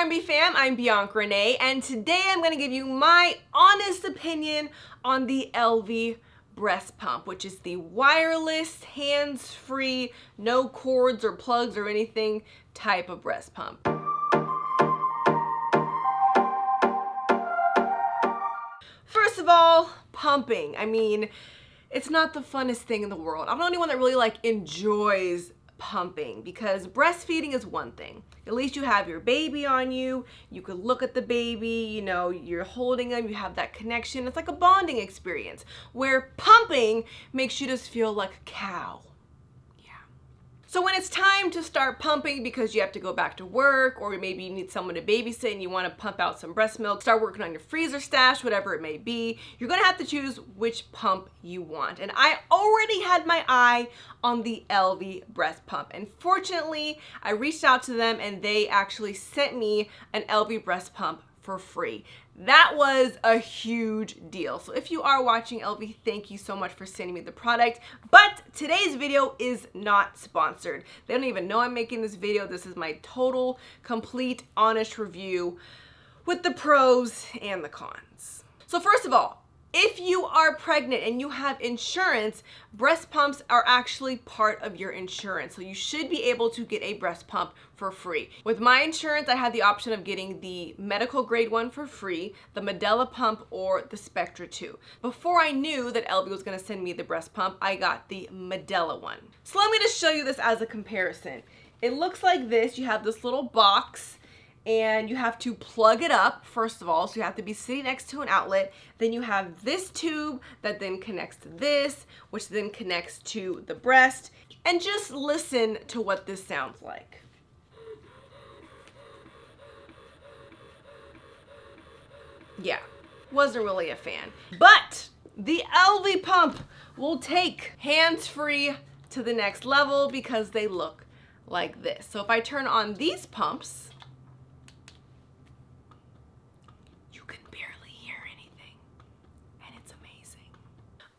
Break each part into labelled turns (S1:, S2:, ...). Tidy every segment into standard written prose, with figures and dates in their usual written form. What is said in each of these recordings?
S1: R&B fam, I'm Bianca Renee, and today I'm going to give you my honest opinion on the Elvie breast pump, which is the wireless, hands-free, no cords or plugs or anything type of breast pump. First of all, pumping. I mean, it's not the funnest thing in the world. I'm the only one that really enjoys pumping, because breastfeeding is one thing. At least you have your baby on you. You could look at the baby, you know, you're holding them, you have that connection. It's like a bonding experience, where pumping makes you just feel like a cow. So when it's time to start pumping because you have to go back to work, or maybe you need someone to babysit and you want to pump out some breast milk, start working on your freezer stash, whatever it may be, you're going to have to choose which pump you want. And I already had my eye on the Elvie breast pump. And fortunately, I reached out to them and they actually sent me an Elvie breast pump for free. That was a huge deal. So if you are watching Elvie, thank you so much for sending me the product. But today's video is not sponsored. They don't even know I'm making this video. This is my total, complete, honest review with the pros and the cons. So first of all, if you are pregnant and you have insurance, breast pumps are actually part of your insurance. So you should be able to get a breast pump for free. With my insurance, I had the option of getting the medical grade one for free, the Medela pump, or the Spectra 2. Before I knew that Elvie was gonna send me the breast pump, I got the Medela one. So let me just show you this as a comparison. It looks like this. You have this little box, and you have to plug it up, first of all, so you have to be sitting next to an outlet. Then you have this tube that then connects to this, which then connects to the breast. And just listen to what this sounds like. Yeah, wasn't really a fan. But the Elvie pump will take hands-free to the next level because they look like this. So if I turn on these pumps,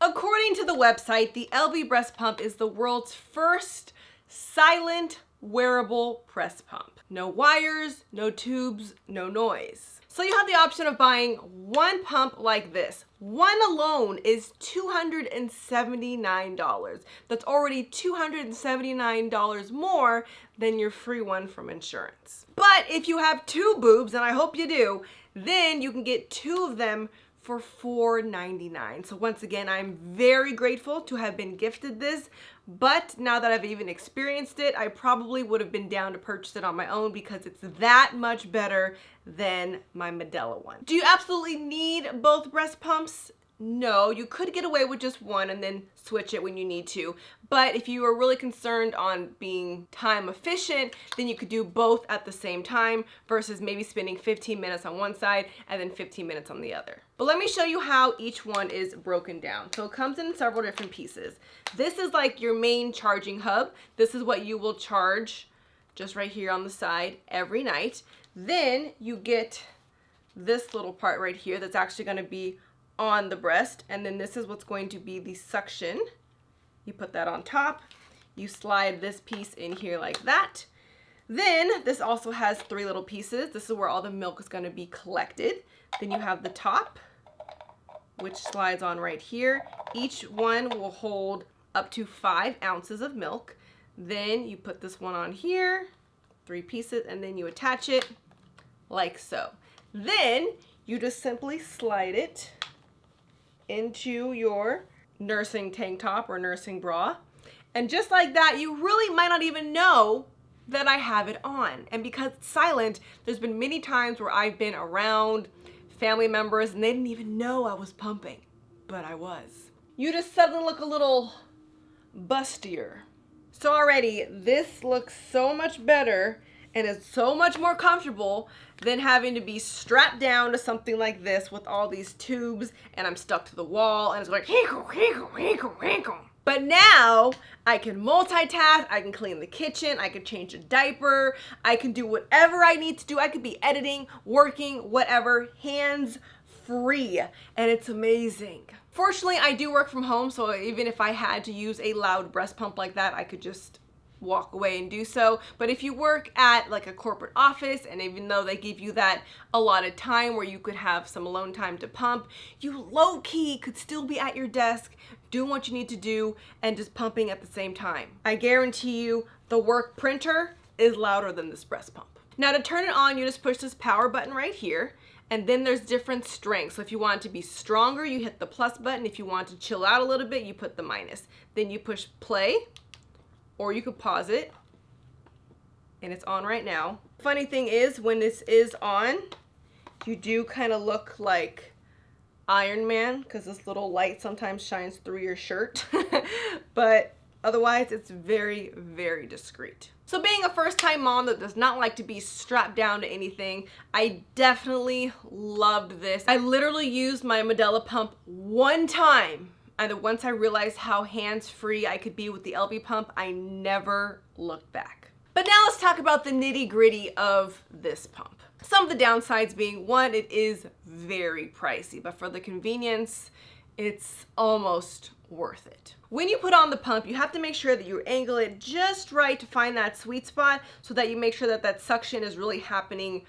S1: according to the website, the Elvie breast pump is the world's first silent wearable breast pump. No wires, no tubes, no noise. So you have the option of buying one pump like this. One alone is $279. That's already $279 more than your free one from insurance. But if you have two boobs, and I hope you do, then you can get two of them for $4.99. So once again, I'm very grateful to have been gifted this, but now that I've even experienced it, I probably would have been down to purchase it on my own because it's that much better than my Medela one. Do you absolutely need both breast pumps? No, you could get away with just one and then switch it when you need to. But if you are really concerned on being time efficient, then you could do both at the same time versus maybe spending 15 minutes on one side and then 15 minutes on the other. But let me show you how each one is broken down. So it comes in several different pieces. This is like your main charging hub. This is what you will charge just right here on the side every night. Then you get this little part right here that's actually going to be on the breast, and then this is what's going to be the suction. You put that on top, you slide this piece in here like that. Then this also has three little pieces. This is where all the milk is going to be collected. Then you have the top, which slides on right here. Each one will hold up to 5 ounces of milk. Then you put this one on here, 3 pieces, and then you attach it like so. Then you just simply slide it into your nursing tank top or nursing bra. And just like that, you really might not even know that I have it on. And because it's silent, there's been many times where I've been around family members and they didn't even know I was pumping, but I was. You just suddenly look a little bustier. So already, this looks so much better and it's so much more comfortable than having to be strapped down to something like this with all these tubes and I'm stuck to the wall and it's like hinkle, hinkle, hinkle, hinkle. But now I can multitask, I can clean the kitchen, I can change a diaper, I can do whatever I need to do. I could be editing, working, whatever, hands free, and it's amazing. Fortunately, I do work from home, so even if I had to use a loud breast pump like that, I could just walk away and do so. But if you work at like a corporate office, and even though they give you that allotted time where you could have some alone time to pump, you low-key could still be at your desk doing what you need to do and just pumping at the same time. I guarantee you the work printer is louder than this breast pump. Now to turn it on, you just push this power button right here, and then there's different strengths. So if you want it to be stronger, you hit the plus button. If you want to chill out a little bit, you put the minus. Then you push play, or you could pause it, and it's on right now. Funny thing is, when this is on, you do kind of look like Iron Man, because this little light sometimes shines through your shirt. But otherwise, it's very, very discreet. So being a first-time mom that does not like to be strapped down to anything, I definitely loved this. I literally used my Medela pump one time, and once I realized how hands-free I could be with the Elvie pump, I never looked back. But now let's talk about the nitty-gritty of this pump. Some of the downsides being, one, it is very pricey, but for the convenience, it's almost worth it. When you put on the pump, you have to make sure that you angle it just right to find that sweet spot so that you make sure that that suction is really happening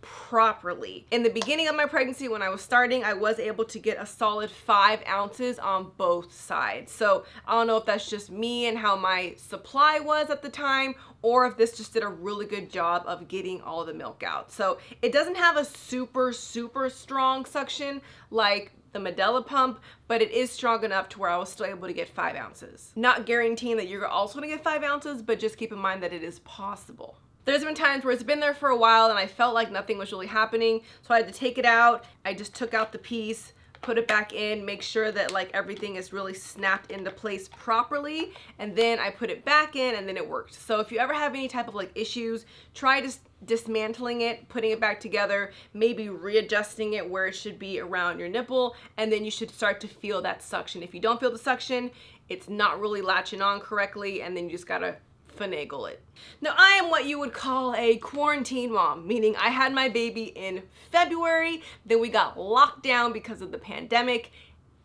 S1: properly. In the beginning of my pregnancy, when I was starting, I was able to get a solid 5 ounces on both sides. So I don't know if that's just me and how my supply was at the time, or if this just did a really good job of getting all the milk out. So it doesn't have a super strong suction like the Medela pump, but it is strong enough to where I was still able to get 5 ounces. Not guaranteeing that you're also gonna get 5 ounces, but just keep in mind that it is possible. There's been times where it's been there for a while and I felt like nothing was really happening, so I had to take it out. I just took out the piece, put it back in, make sure that like everything is really snapped into place properly, and then I put it back in, and then it worked. So if you ever have any type of like issues, try just dismantling it, putting it back together, maybe readjusting it where it should be around your nipple, and then you should start to feel that suction. If you don't feel the suction, it's not really latching on correctly, and then you just gotta finagle it. Now, I am what you would call a quarantine mom, meaning I had my baby in February, then we got locked down because of the pandemic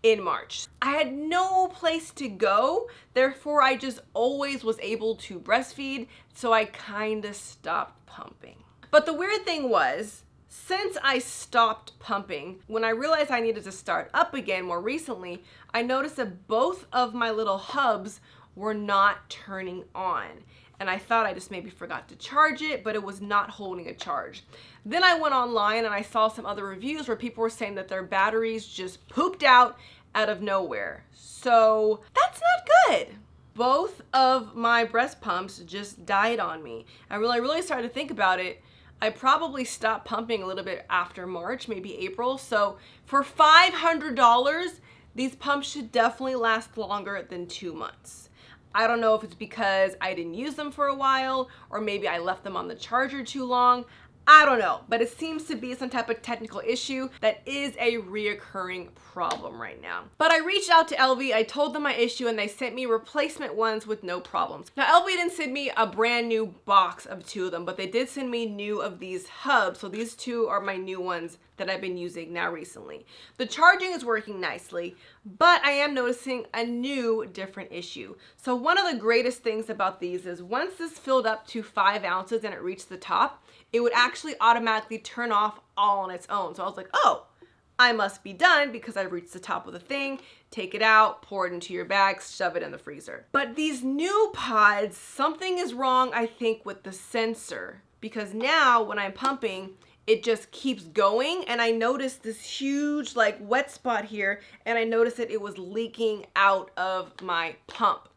S1: in March. I had no place to go, therefore I just always was able to breastfeed, so I kinda stopped pumping. But the weird thing was, since I stopped pumping, when I realized I needed to start up again more recently, I noticed that both of my little hubs were not turning on. And I thought I just maybe forgot to charge it, but it was not holding a charge. Then I went online and I saw some other reviews where people were saying that their batteries just pooped out of nowhere. So that's not good. Both of my breast pumps just died on me. And when I really started to think about it, I probably stopped pumping a little bit after March, maybe April. So for $500, these pumps should definitely last longer than 2 months. I don't know if it's because I didn't use them for a while, or maybe I left them on the charger too long. I don't know, but it seems to be some type of technical issue that is a reoccurring problem right now. But I reached out to Elvie, I told them my issue, and they sent me replacement ones with no problems. Now, Elvie didn't send me a brand new box of 2 of them, but they did send me new of these hubs. So these 2 are my new ones that I've been using now recently. The charging is working nicely, but I am noticing a new different issue. So one of the greatest things about these is once this filled up to 5 ounces and it reached the top, it would actually automatically turn off all on its own. So I was like, oh, I must be done because I reached the top of the thing. Take it out, pour it into your bag, shove it in the freezer. But these new pods, something is wrong, I think, with the sensor, because now when I'm pumping, it just keeps going, and I noticed this huge like wet spot here, and I noticed that it was leaking out of my pump.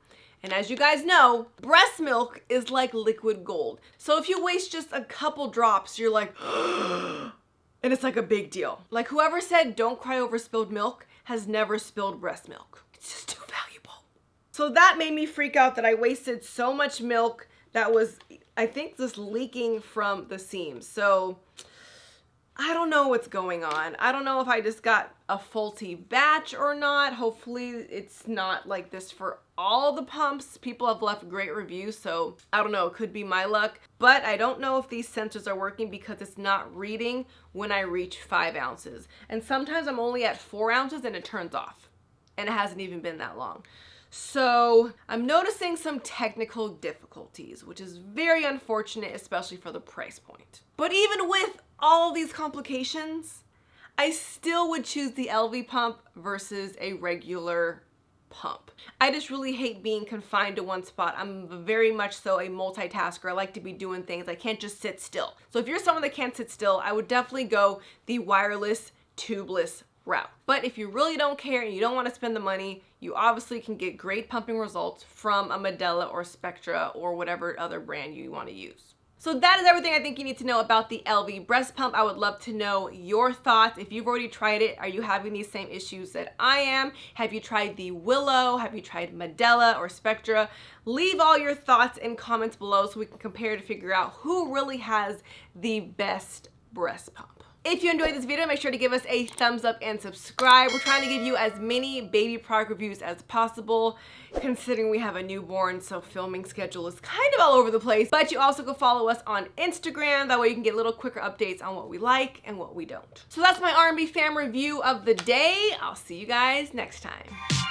S1: And as you guys know, breast milk is like liquid gold. So if you waste just a couple drops, you're like, and it's like a big deal. Like whoever said don't cry over spilled milk has never spilled breast milk. It's just too valuable. So that made me freak out that I wasted so much milk that was, I think, just leaking from the seams. So I don't know what's going on. I don't know if I just got a faulty batch or not. Hopefully it's not like this for all the pumps. People have left great reviews, so I don't know, it could be my luck. But I don't know if these sensors are working because it's not reading when I reach 5 ounces. And sometimes I'm only at 4 ounces and it turns off. And it hasn't even been that long. So I'm noticing some technical difficulties, which is very unfortunate, especially for the price point. But even with all these complications, I still would choose the Elvie pump versus a regular pump. I just really hate being confined to one spot. I'm very much so a multitasker. I like to be doing things. I can't just sit still. So if you're someone that can't sit still, I would definitely go the wireless tubeless route. But if you really don't care and you don't want to spend the money, you obviously can get great pumping results from a Medela or Spectra or whatever other brand you want to use. So that is everything I think you need to know about the Elvie breast pump. I would love to know your thoughts. If you've already tried it, are you having these same issues that I am? Have you tried the Willow? Have you tried Medela or Spectra? Leave all your thoughts in comments below so we can compare to figure out who really has the best breast pump. If you enjoyed this video, make sure to give us a thumbs up and subscribe. We're trying to give you as many baby product reviews as possible, considering we have a newborn, so filming schedule is kind of all over the place. But you also can follow us on Instagram. That way you can get little quicker updates on what we like and what we don't. So that's my R&B fam review of the day. I'll see you guys next time.